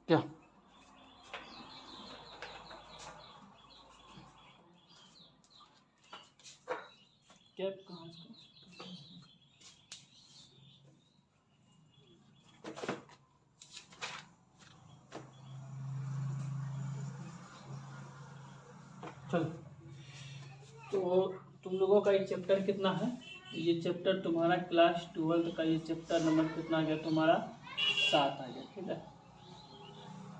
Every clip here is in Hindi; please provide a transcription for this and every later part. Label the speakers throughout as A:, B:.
A: क्या क्या कहाँ से? चलो, तो तुम लोगों का ये चैप्टर कितना है? ये चैप्टर तुम्हारा क्लास 12 का ये चैप्टर नंबर कितना आ गया तुम्हारा? 7 आ गया। ठीक है,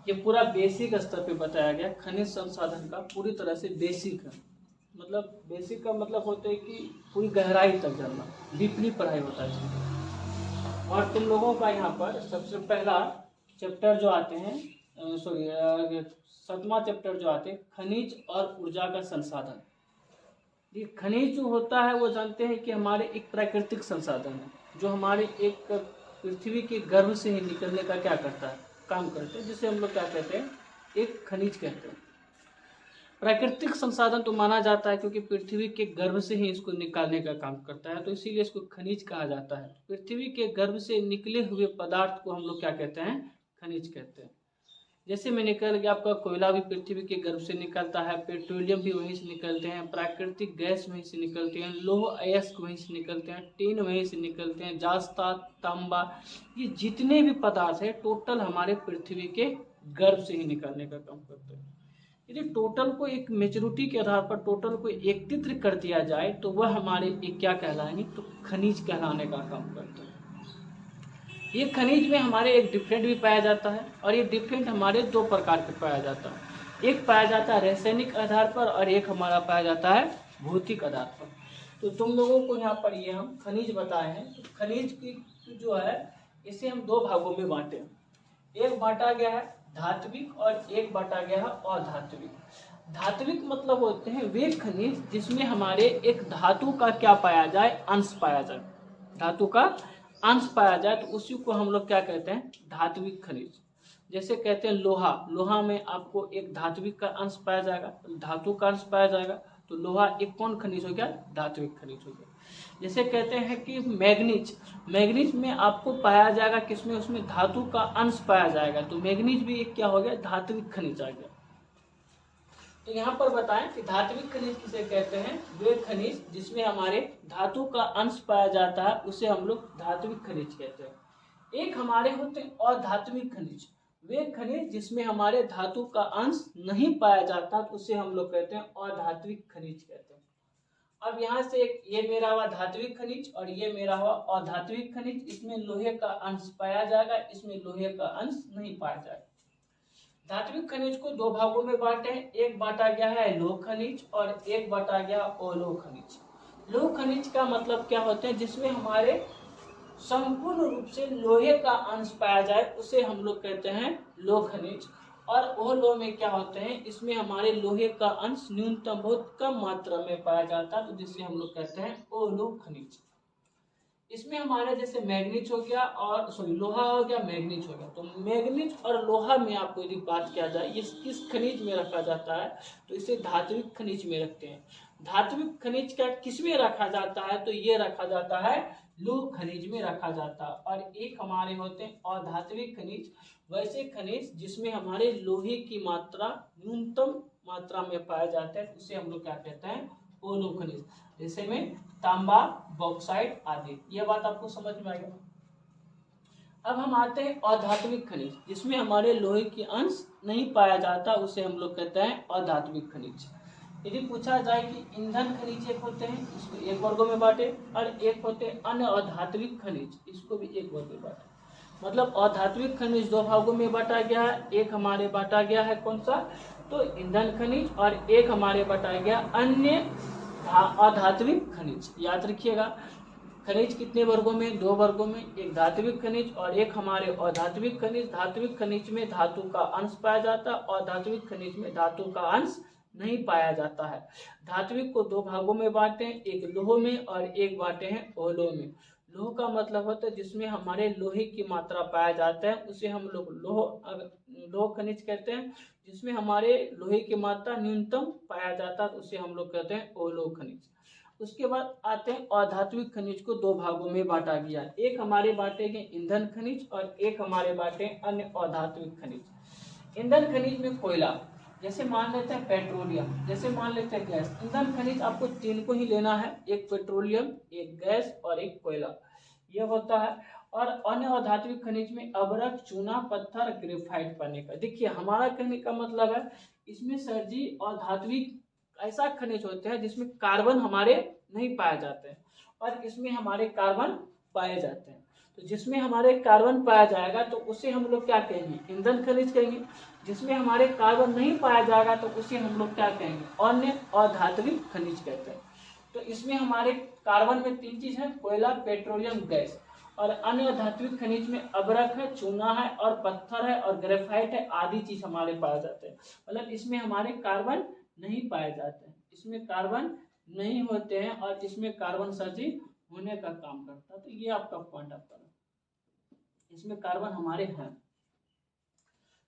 A: ये पूरा बेसिक स्तर पे बताया गया। खनिज संसाधन का पूरी तरह से बेसिक है। मतलब बेसिक का मतलब होता है कि पूरी गहराई तक जानना, डीपली पढ़ाई होता है इसमें। और तुम लोगों का यहाँ पर सबसे पहला चैप्टर जो आते हैं, सॉरी, 7वां चैप्टर जो आते हैं, खनिज और ऊर्जा का संसाधन। ये खनिज जो होता है वो जानते हैं कि हमारे एक प्राकृतिक संसाधन है, जो हमारे एक पृथ्वी के गर्भ से ही निकलने का क्या करता है, काम करते हैं, जिसे हम लोग क्या कहते हैं, एक खनिज कहते हैं। प्राकृतिक संसाधन तो माना जाता है क्योंकि पृथ्वी के गर्भ से ही इसको निकालने का काम करता है, तो इसीलिए इसको खनिज कहा जाता है। पृथ्वी के गर्भ से निकले हुए पदार्थ को हम लोग क्या कहते हैं, खनिज कहते हैं। जैसे में निकल गया आपका कोयला भी पृथ्वी के गर्भ से निकलता है, पेट्रोलियम भी वहीं से निकलते हैं, प्राकृतिक गैस वहीं से निकलते हैं, लौह अयस्क वहीं से निकलते हैं, टीन वहीं से निकलते हैं, जास्ता, तांबा, ये जितने भी पदार्थ है टोटल हमारे पृथ्वी के गर्भ से ही निकलने का काम करते हैं। यदि टोटल को एक मेच्योरिटी के आधार पर टोटल को एकत्रित कर दिया जाए तो वह हमारे एक क्या कहलाएंगे, तो खनिज कहलाने का काम करते हैं। ये खनिज में हमारे एक डिफरेंट भी पाया जाता है, और ये डिफरेंट हमारे दो प्रकार के पाया जाता है। एक पाया जाता है रासायनिक आधार पर, और एक हमारा पाया जाता है भौतिक आधार पर। तो तुम लोगों को यहाँ पर ये हम खनिज बताए हैं। तो खनिज की जो है, इसे हम दो भागों में बांटे हैं। एक बांटा गया है धात्विक और एक बांटा गया है अधात्विक। धात्विक मतलब होते हैं वे खनिज जिसमें हमारे एक धातु का क्या पाया जाए, अंश पाया जाए। धातु का अंश पाया जाए तो उसी को हम लोग क्या कहते हैं, धात्विक खनिज। जैसे कहते हैं लोहा, लोहा में आपको एक धात्विक का अंश पाया जाएगा, धातु का अंश पाया जाएगा, तो लोहा एक कौन खनिज हो गया, धात्विक खनिज हो गया। जैसे कहते हैं कि मैग्नीज, मैग्नीज में आपको पाया जाएगा किसमें, उसमें धातु का अंश पाया जाएगा, तो मैग्नीज भी एक क्या हो गया, धात्विक खनिज आ गया। तो यहाँ पर बताएं कि धात्विक खनिज किसे कहते हैं, वे खनिज जिसमें हमारे धातु का अंश पाया जाता है उसे हम लोग धात्विक खनिज कहते हैं। एक हमारे होते हैं अधात्विक खनिज, वे खनिज जिसमें हमारे धातु का अंश नहीं पाया जाता तो उसे हम लोग कहते हैं अधात्विक खनिज कहते हैं। अब यहाँ से एक ये मेरा हुआ धात्विक खनिज और ये मेरा हुआ अधात्विक खनिज। इसमें लोहे का अंश पाया जाएगा, इसमें लोहे का अंश नहीं पाया जाएगा। धात्विक खनिज को दो भागों में बांटे हैं, एक बांटा गया है लौह खनिज और एक बांटा गया अलोह खनिज। लौह खनिज का मतलब क्या होते हैं, जिसमें हमारे संपूर्ण रूप से लोहे का अंश पाया जाए उसे हम लोग कहते हैं लौह खनिज। और वो लोह में क्या होते हैं, इसमें हमारे लोहे का अंश न्यूनतम बहुत कम मात्रा में पाया जाता है, तो जिसे हम लोग कहते हैं अलोह खनिज। इसमें हमारे जैसे मैग्नीज हो गया और सॉरी लोहा हो गया, मैग्नीज हो गया। तो मैग्नीज और लोहा में आपको यदि बात किया जाए ये किस खनिज में रखा जाता है, तो इसे धात्विक खनिज में रखते हैं। धात्विक खनिज का किस में रखा जाता है, तो ये रखा जाता है लौह खनिज में रखा जाता है। और एक हमारे होते हैं अधात्विक खनिज, वैसे खनिज जिसमें हमारे लोहे की मात्रा न्यूनतम मात्रा में पाया जाता है, उसे हम लोग क्या कहते हैं, अलोह खनिज। जैसे में तांबा, बॉक्साइट आदि। ये बात आपको समझ में आएगा। अब हम आते हैं अधात्विक खनिज, जिसमें हमारे लोहे की अंश नहीं पाया जाता उसे हम लोग कहते हैं अधात्विक खनिज। यदि पूछा जाए कि ईंधन खनिज एक होते हैं, इसको एक वर्गों में बांटे, और एक होते हैं अन्य अधात्विक खनिज, इसको भी एक वर्ग में बांटे। मतलब अधात्विक खनिज दो भागों में बांटा गया है। एक हमारे बांटा गया है कौन सा, तो ईंधन खनिज, और एक हमारे बांटा गया अन्य अधात्विक खनिज। याद रखिएगा, खनिज कितने वर्गों में, दो वर्गों में, एक धात्विक खनिज और एक हमारे अधात्विक खनिज। धात्विक खनिज में धातु का अंश पाया जाता है और अधात्विक खनिज में धातु का अंश नहीं पाया जाता है। धात्विक को दो भागों में बांटे हैं, एक लोह में और एक बांटे हैं अलोह में। लोह का मतलब होता है जिसमें हमारे लोहे की मात्रा पाया जाता है उसे हम लोग लोह खनिज कहते हैं। जिसमें हमारे लोहे की मात्रा न्यूनतम पाया जाता है उसे हम लोग कहते हैं अलोह खनिज। उसके बाद आते हैं अधात्विक खनिज को दो भागों में बांटा गया। एक हमारे बांटे गए ईंधन खनिज और एक हमारे बांटे अन्य अधात्विक खनिज। ईंधन खनिज में कोयला, जैसे मान लेते हैं पेट्रोलियम, जैसे मान लेते हैं गैस। ईंधन खनिज आपको तीन को ही लेना है, एक पेट्रोलियम, एक गैस और एक कोयला, ये होता है। और अन्य अधात्विक खनिज में अभ्रक, चूना, पत्थर, ग्रेफाइट पाने का। देखिए हमारा कहने का मतलब है इसमें सर जी अधात्विक ऐसा खनिज होते हैं जिसमें कार्बन हमारे नहीं पाए जाते हैं और इसमें हमारे कार्बन पाए जाते हैं। तो जिसमें हमारे कार्बन पाया जाएगा तो उसे हम लोग क्या कहेंगे, ईंधन खनिज कहेंगे। जिसमें हमारे कार्बन नहीं पाया जाएगा तो उसे हम लोग क्या कहेंगे, अन्य अधात्विक खनिज कहते हैं। तो इसमें हमारे कार्बन में तीन चीज है, कोयला, पेट्रोलियम, गैस। और अन्य धात्विक खनिज में अभ्रक है, चूना है और पत्थर है और ग्रेफाइट है, आदि चीज हमारे पाए जाते हैं। मतलब इसमें हमारे कार्बन नहीं पाए जाते हैं, इसमें कार्बन नहीं होते हैं और इसमें कार्बन सर्जी होने का काम करता है। तो ये आपका पॉइंट आता है, इसमें कार्बन हमारे हैं।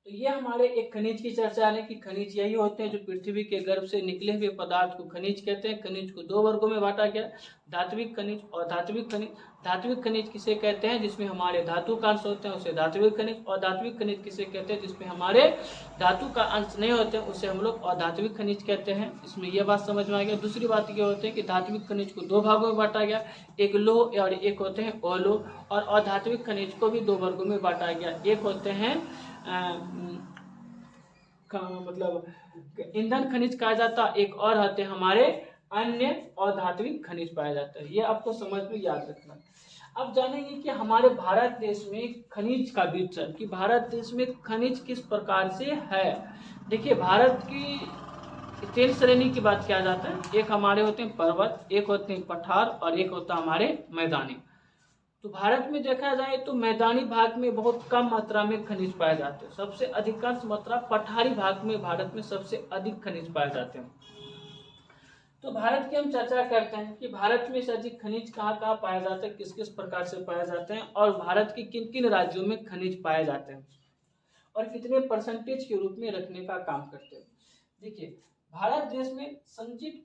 A: तो ये हमारे एक खनिज की चर्चा है कि खनिज यही होते हैं जो पृथ्वी के गर्भ से निकले हुए पदार्थ को खनिज कहते हैं। खनिज को दो वर्गों में बांटा गया, धात्विक खनिज और धात्विक खनिज। धात्विक खनिज किसे कहते हैं, जिसमें हमारे धातु का अंश होते हैं उसे धात्विक खनिज। और धात्विक खनिज किसे कहते हैं, जिसमें हमारे धातु का अंश नहीं होते हैं उसे हम लोग अधात्विक खनिज कहते हैं। इसमें यह बात समझ में आ गया। दूसरी बात ये होती है कि धात्विक खनिज को दो भागों में बांटा गया, एक लोह और एक होते हैं अलोह। और अधात्विक खनिज को भी दो वर्गों में बांटा गया, एक होते हैं मतलब ईंधन खनिज कहा जाता है, एक और होते हैं हमारे अन्य अधात्विक खनिज पाया जाता है। ये आपको समझ में याद रखना। अब जानेंगे कि हमारे भारत देश में खनिज का वितरण, कि भारत देश में खनिज किस प्रकार से है। देखिए भारत की तीन श्रेणी की बात किया जाता है, एक हमारे होते हैं पर्वत, एक होते हैं पठार और एक होता है हमारे मैदानी। तो भारत में देखा जाए तो मैदानी भाग में बहुत कम मात्रा में खनिज पाए जाते हैं, सबसे अधिकांश मात्रा पठारी भाग में भारत में सबसे अधिक खनिज पाए जाते हैं। तो भारत की हम चर्चा करते हैं कि भारत में सर जी खनिज कहाँ कहाँ पाए जाते हैं, किस किस प्रकार से पाए जाते हैं और भारत के किन किन राज्यों में खनिज पाए जाते हैं और कितने परसेंटेज के रूप में रखने का काम करते हैं। देखिए भारत देश में संचित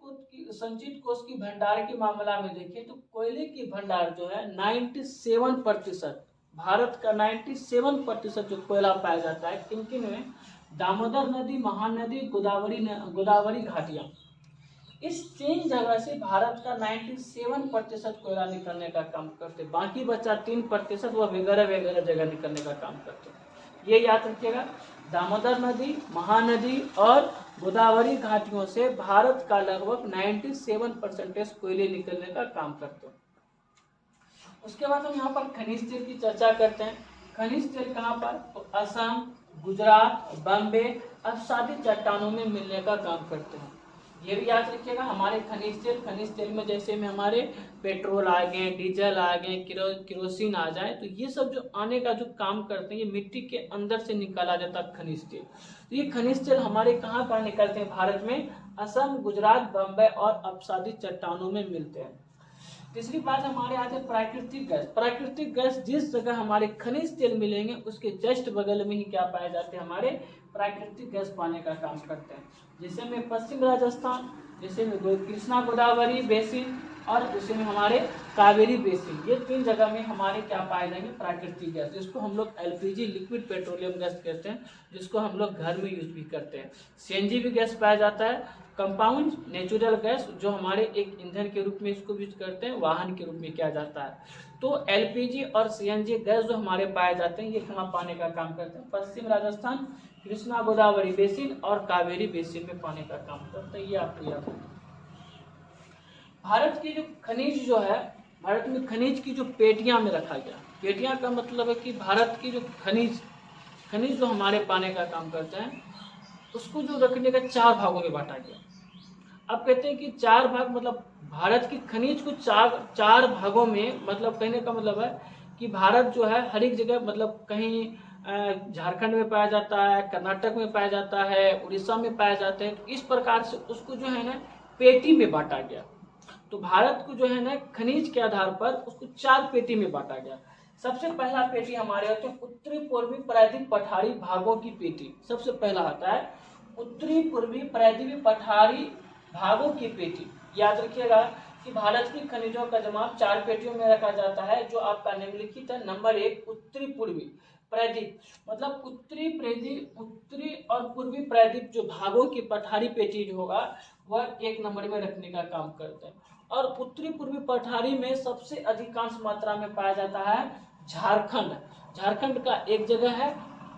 A: कोष की भंडार के मामला में देखें तो कोयले की भंडार जो है 97%, भारत का 97% जो कोयला पाया जाता है किन किन में, दामोदर नदी, महानदी, गोदावरी घाटियां। इस तीन जगह से भारत का 97% कोयला निकलने का काम करते, बाकी बचा 3% वह वगैरह जगह निकलने का काम करते। ये याद रखिएगा, दामोदर नदी, महानदी और गोदावरी घाटियों से भारत का लगभग 97% कोयले निकलने का काम करते हैं। उसके बाद हम यहाँ पर खनिज तेल की चर्चा करते हैं। खनिज तेल कहाँ पर, तो असम, गुजरात, बॉम्बे आच्छादित चट्टानों में मिलने का काम करते हैं। ये भी याद रखिएगा, हमारे खनिज तेल में जैसे में हमारे पेट्रोल आ गए, डीजल आ गए, केरोसिन आ जाए, तो ये सब जो आने का जो काम करते हैं ये मिट्टी के अंदर से निकाला जाता है खनिज तेल। तो ये खनिज तेल हमारे कहाँ पर निकलते हैं, भारत में असम, गुजरात, बम्बई और आच्छादित चट्टानों में मिलते हैं। तीसरी बात हमारे आते हैं प्राकृतिक गैस। प्राकृतिक गैस जिस जगह हमारे खनिज तेल मिलेंगे उसके जस्ट बगल में ही क्या पाए जाते हैं, हमारे प्राकृतिक गैस पाने का काम करते हैं। जैसे में पश्चिम राजस्थान, जैसे में कृष्णा गोदावरी बेसिन और जैसे में हमारे कावेरी बेसिन, ये तीन जगह में हमारे क्या पाए जाएंगे, प्राकृतिक गैस, जिसको हम लोग एलपीजी लिक्विड पेट्रोलियम गैस कहते हैं, जिसको हम लोग घर में यूज भी करते हैं। सीएनजी भी गैस पाया जाता है, कंपाउंड नेचुरल गैस जो हमारे एक ईंधन के रूप में इसको यूज करते हैं, वाहन के रूप में किया जाता है। तो एलपीजी और सीएनजी गैस जो हमारे पाए जाते हैं ये कहाँ पाने का काम करते हैं, पश्चिम राजस्थान, कृष्णा गोदावरी बेसिन और कावेरी बेसिन में पाने का काम करते हैं। ये आपको याद रखना। भारत की जो खनिज जो है, भारत में खनिज की जो पेटियां में रखा गया, पेटियां का मतलब है कि भारत की जो खनिज जो हमारे पाने का काम करते हैं उसको जो रखने का चार भागों में बांटा गया। अब कहते हैं कि चार भाग मतलब भारत की खनिज को चार भागों में, मतलब कहने का मतलब है कि भारत जो है हर एक जगह, मतलब कहीं झारखंड में पाया जाता है, कर्नाटक में पाया जाता है, उड़ीसा में पाया जाता है। तो इस प्रकार से उसको जो है ना पेटी में बांटा गया। तो भारत को जो है ना खनिज के आधार पर उसको चार पेटी में बांटा गया। सबसे पहला पेटी हमारे होते हैं उत्तरी पूर्वी प्रायद्वीप पठारी भागों की पेटी। सबसे पहला आता है उत्तरी पूर्वी प्रायद्वीप पठारी भागों की पेटी, याद रखिएगा। कि भारत की खनिजों का जमाव 4 पेटियों में रखा जाता है, जो आपका निम्नलिखित है। नंबर 1 उत्तरी पूर्वी प्रायद्वीप, मतलब उत्तरी और पूर्वी प्रायद्वीप जो भागों की पठारी पेटी जो होगा वह 1 नंबर में रखने का काम करते हैं। और उत्तरी पूर्वी पठारी में सबसे अधिकांश मात्रा में पाया जाता है झारखंड। झारखंड का एक जगह है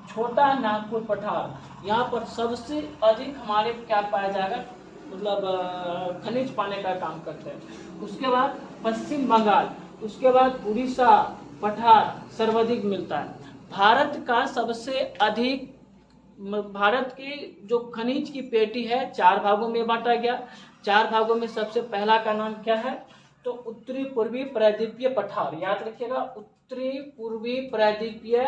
A: छोटा नागपुर पठार, यहाँ पर सबसे अधिक हमारे क्या पाया जाएगा, मतलब खनिज पाने का काम करते हैं। उसके बाद पश्चिम बंगाल, उसके बाद उड़ीसा पठार सर्वाधिक मिलता है। भारत का सबसे अधिक, भारत की जो खनिज की पेटी है 4 भागों में बांटा गया। 4 भागों में सबसे पहला का नाम क्या है, तो उत्तरी पूर्वी प्रायद्वीपीय पठार, याद रखिएगा उत्तरी पूर्वी प्रायद्वीपीय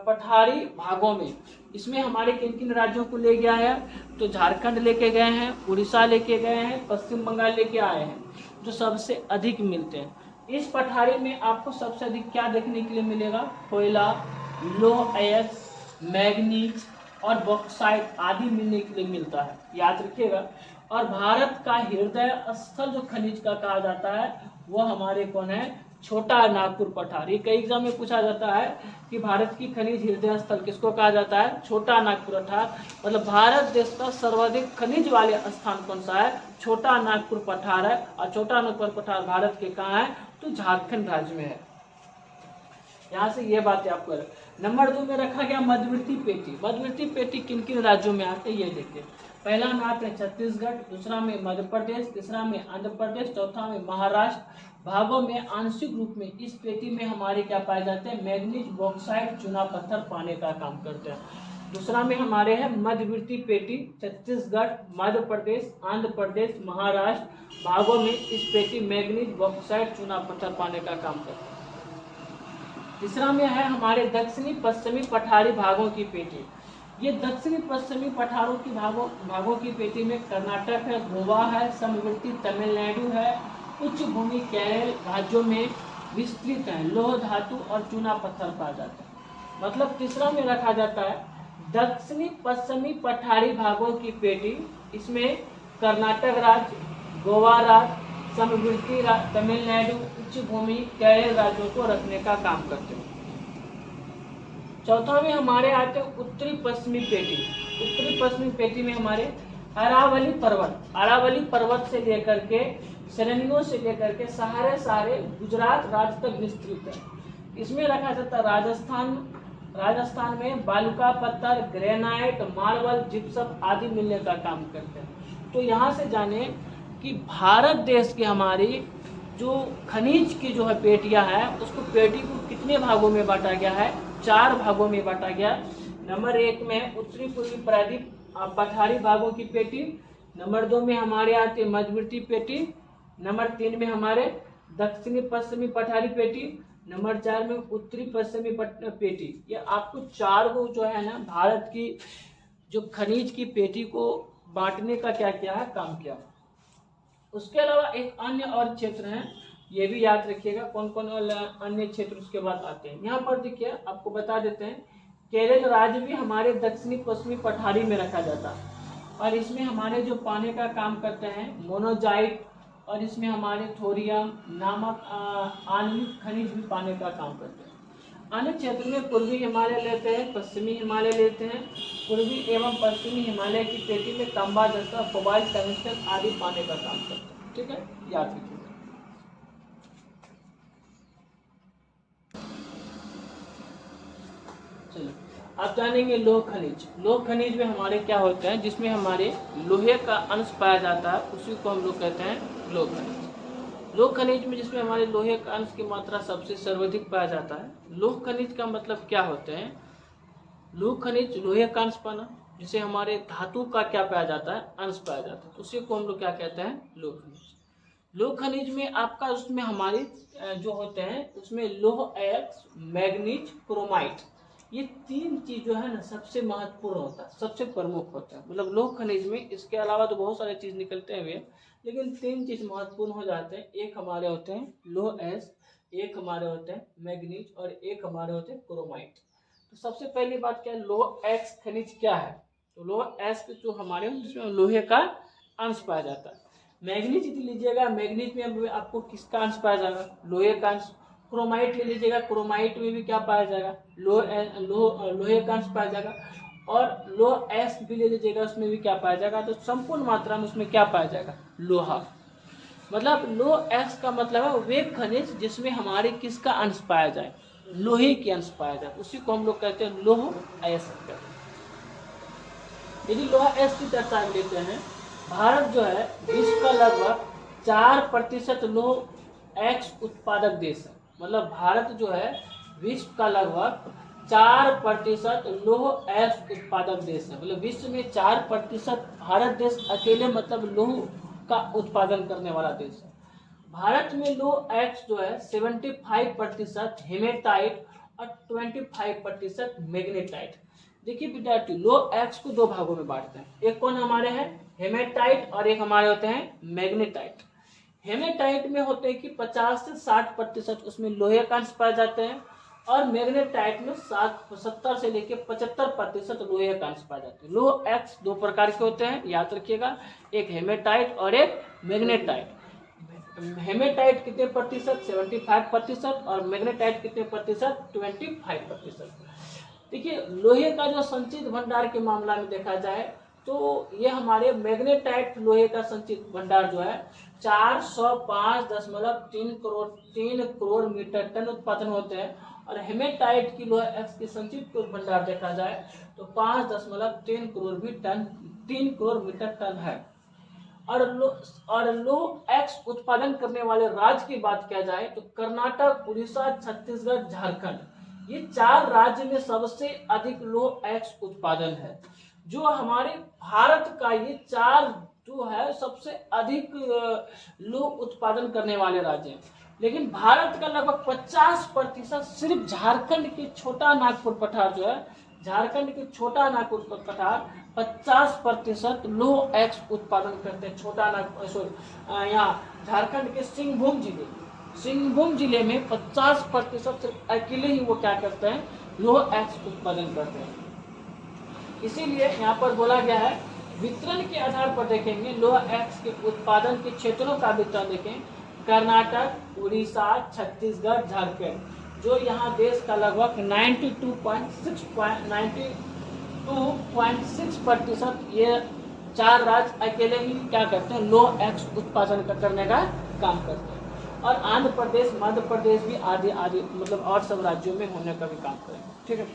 A: पठारी भागों में। इसमें हमारे किन किन राज्यों को ले गया है, तो झारखंड लेके गए हैं, उड़ीसा लेके गए हैं, पश्चिम बंगाल लेके आए हैं, जो सबसे अधिक मिलते हैं। इस पठारी में आपको सबसे अधिक क्या देखने के लिए मिलेगा, कोयला, लौह अयस्क, मैग्नीज और बॉक्साइट आदि मिलने के लिए मिलता है, याद रखिएगा। और भारत का हृदय स्थल जो खनिज का कहा जाता है वह हमारे कौन है, छोटा नागपुर पठार। ये कई एग्जाम में पूछा जाता है कि भारत की खनिज हृदय स्थल किसको कहा जाता है, छोटा नागपुर पठार। मतलब भारत देश का सर्वाधिक खनिज वाले स्थान कौन सा है, छोटा नागपुर पठार है। और छोटा नागपुर पठार भारत के कहाँ है, तो झारखंड राज्य में है। यहाँ से ये बात आपको। नंबर 2 में रखा गया मध्यवर्ती पेटी। मध्यवर्ती पेटी किन किन राज्यों में आते हैं ये देखिए। पहला में आते हैं छत्तीसगढ़, दूसरा में मध्य प्रदेश, तीसरा में आंध्र प्रदेश, चौथा में महाराष्ट्र। भागों में आंशिक रूप में इस पेटी में हमारे क्या पाए जाते हैं, मैग्नीज, बॉक्साइट, चूना पत्थर पाने का काम करते हैं। दूसरा में हमारे है मध्यवर्ती पेटी, छत्तीसगढ़, मध्य प्रदेश, आंध्र प्रदेश, महाराष्ट्र। भागों में इस पेटी मैग्नीज, बॉक्साइट, चूना पत्थर पाने का काम करते हैं। तीसरा में है हमारे दक्षिणी पश्चिमी पठारी भागों की पेटी। ये दक्षिणी पश्चिमी पठारों की भागों की पेटी में कर्नाटक है, गोवा है, समवर्ती तमिलनाडु है, उच्च भूमि केरल राज्यों में विस्तृत है। लोह धातु और चूना पत्थर पाया जाता है। मतलब तीसरा में रखा जाता है दक्षिणी पश्चिमी पठारी भागों की पेटी। इसमें कर्नाटक राज्य, गोवा राज्य, समवर्ती तमिलनाडु, उच्च भूमि केरल राज्यों को रखने का काम करते हैं। चौथा में हमारे आते हैं उत्तरी पश्चिमी पेटी। उत्तरी पश्चिमी पेटी में हमारे अरावली पर्वत से लेकर के श्रेणियों से लेकर के सारे गुजरात राज्य तक विस्तृत है। इसमें रखा जाता है राजस्थान में बालुका पत्थर, ग्रेनाइट, मार्बल, जिप्सम आदि मिलने का काम करते हैं। तो यहाँ से जाने कि भारत देश के हमारी जो खनिज की जो है पेटियां है, उसको पेटी को कितने भागों में बांटा गया है, 4 भागों में बांटा गया। नंबर 1 में उत्तरी पूर्वी प्रायद्वीप पठारी भागों की पेटी। नंबर 2 में हमारे आती है मध्यवर्ती पेटी। नंबर 3 में हमारे दक्षिणी पश्चिमी पठारी पेटी। नंबर 4 में उत्तरी पश्चिमी पेटी। ये आपको 4 को जो है ना भारत की जो खनिज की पेटी को बांटने का क्या किया है, काम किया। उसके अलावा एक अन्य और क्षेत्र है, ये भी याद रखिएगा कौन कौन अन्य क्षेत्र उसके बाद आते हैं। यहाँ पर देखिए आपको बता देते हैं, केरल राज्य भी हमारे दक्षिणी पश्चिमी पठारी में रखा जाता है। और इसमें हमारे जो पाने का काम करते हैं मोनोजाइट, और इसमें हमारे थोरियम नामक आणविक खनिज भी पाने का काम करते हैं। अन्य क्षेत्र में पूर्वी हिमालय लेते हैं, पश्चिमी हिमालय लेते हैं। पूर्वी एवं पश्चिमी हिमालय की पेटी में तांबा, जस्ता, कोबाल्ट, टंगस्टन आदि पाने का काम करते हैं। ठीक है, याद रखिएगा। चलो आप जानेंगे लोह खनिज। लोह खनिज में हमारे क्या होते हैं, जिसमें हमारे लोहे का अंश पाया जाता है, उसी को हम लोग कहते हैं लोह खनिज। लोह खनिज में जिसमें हमारे लोहे का अंश की मात्रा सबसे सर्वाधिक पाया जाता है। लोह खनिज का मतलब क्या होते हैं, लोह खनिज लोहे का अंश पाना, जिसे हमारे धातु का क्या पाया जाता है, अंश पाया जाता है, उसी को हम लोग क्या कहते हैं, लोह खनिज। लोह खनिज में आपका उसमें हमारे जो होते हैं उसमें लोह अयस्क, मैग्नीज, क्रोमाइट, ये 3 चीज जो है ना सबसे महत्वपूर्ण होता है, सबसे प्रमुख होता है। मतलब लोह खनिज में इसके अलावा तो बहुत सारे चीज निकलते हैं, लेकिन 3 चीज महत्वपूर्ण हो जाते हैं। एक हमारे होते हैं लोह अयस्क, एक हमारे होते हैं मैग्नीज, और एक हमारे होते हैं क्रोमाइट। तो सबसे पहली बात क्या है, लोह अयस्क खनिज क्या है, तो लोह अयस्क जो हमारे जिसमें लोहे का अंश पाया जाता है। मैग्नीज यदि लीजिएगा, मैग्नीज में आपको किसका अंश पाया जाएगा, लोहे का अंश। क्रोमाइट ले लीजिएगा, क्रोमाइट में भी क्या पाया जाएगा, लोहे का अंश पाया जाएगा। और लोह एस भी ले लीजिएगा, उसमें भी क्या पाया जाएगा, तो संपूर्ण मात्रा में उसमें क्या पाया जाएगा, लोहा। मतलब लोह एक्स का मतलब है वे खनिज जिसमें हमारे किसका अंश पाया जाए, लोहे की अंश पाया जाए, उसी को हम लोग कहते हैं लोह एस। यदि लोह एस की चर्चा लेते हैं, भारत जो है विश्व का लगभग 4% लोह एक्स उत्पादक देश है। मतलब भारत जो है विश्व का लगभग 4% लोह एक्स उत्पादक देश है। मतलब विश्व में 4% भारत देश अकेले मतलब लोह का उत्पादन करने वाला देश है। भारत में लोह एक्स जो है 75% हेमेटाइट और 25% मैग्नेटाइट। देखिए विद्यार्थी, लोह एक्स को दो भागों में बांटते हैं, एक कौन हमारे हैं, हेमेटाइट, और एक हमारे होते हैं मैग्नेटाइट। हेमेटाइट में होते हैं कि 50 से 60% उसमें लोहे का अंश पाए जाते हैं, और मैग्नेटाइट में 70 से लेकर 75% लोहे का अंश पाए जाते हैं। लोह एक्स दो प्रकार के होते हैं, याद रखिएगा, एक हेमेटाइट और एक मैग्नेटाइट। हेमेटाइट कितने प्रतिशत, 75%, और मैग्नेटाइट कितने प्रतिशत, 25%। देखिए लोहे का जो संचित भंडार के मामला में देखा जाए तो ये हमारे मैग्नेटाइट लोहे का संचित भंडार जो है 405.3 करोड़ मीटर टन उत्पादन होते हैं, और हेमेटाइट की लोहे एक्स की संचित भंडार देखा जाए तो 5.3 करोड़ मीटर टन है। और लोह एक्स उत्पादन करने वाले राज्य की बात किया जाए तो कर्नाटक, उड़ीसा, छत्तीसगढ़, झारखंड, ये 4 राज्य में सबसे अधिक लोह एक्स उत्पादन है। जो हमारे भारत का ये 4 जो है सबसे अधिक लोह उत्पादन करने वाले राज्य हैं। लेकिन भारत का लगभग 50% सिर्फ झारखंड के छोटा नागपुर पठार जो है, झारखंड के छोटा नागपुर पठार 50% लोह एक्स उत्पादन करते हैं। छोटा नागपुर यहाँ झारखंड के सिंहभूम जिले में 50% अकेले ही वो क्या करते हैं, लोह एक्स उत्पादन करते हैं। इसीलिए यहाँ पर बोला गया है, वितरण के आधार पर देखेंगे लोह एक्स के उत्पादन के क्षेत्रों का वितरण देखें, कर्नाटक, उड़ीसा, छत्तीसगढ़, झारखंड, जो यहाँ देश का लगभग 92.6% ये 4 राज्य अकेले ही क्या करते हैं, लोह एक्स उत्पादन करने का काम करते हैं। और आंध्र प्रदेश, मध्य प्रदेश भी आदि मतलब और सब राज्यों में होने का भी काम करेंगे। ठीक है।